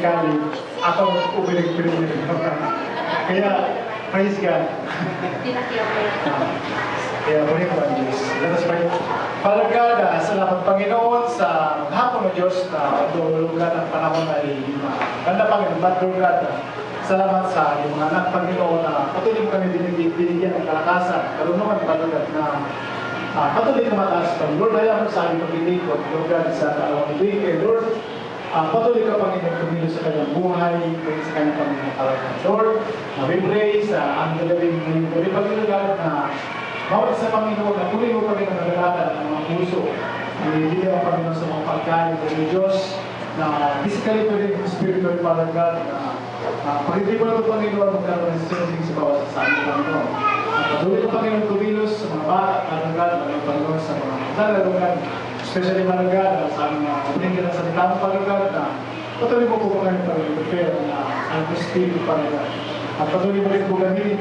physically, ako ubilig-pilig. Kaya, praise God. Kaya muli po ang Diyos. Let us pray. Father God, salamat Panginoon sa hapon ng Diyos na dulugan ang panahon ay ganda Panginoon. But Lord God, salamat sa iyong mga anak Panginoon na patuloy mo kami binigyan ng kalakasan, karunungan Panginoon na patuloy na mataas Panginoon. Lord, ayaw mo sa aming paglilingkod. Lord God, sa dalawang weekend, Lord, patuloy ka Panginoon kumilos sa kanyang buhay, sa kanyang Panginoon kalakasan. Lord, we pray sa ang dalawang ngayon, Panginoon God, na bawat sa Panginoon, na tuloy mo kami ng nagalatan ng mga puso. Hindi ang Panginoon sa mga pagkain ng Diyos na physically pero yung spiritual Father God na pag-ibig mo Panginoon magkaroon ng sinising sa bawat sa amin Panginoon. Patuloy ko Panginoon kumilos sa mga bata, Father God, Panginoon sa mga nalalagan, especially Father God, sa aming mga kapinigyan ng salita mo Father God, na patuloy mo po Panginoon prepare na ang Espiritu Father God. At patuloy mo rin po gamitin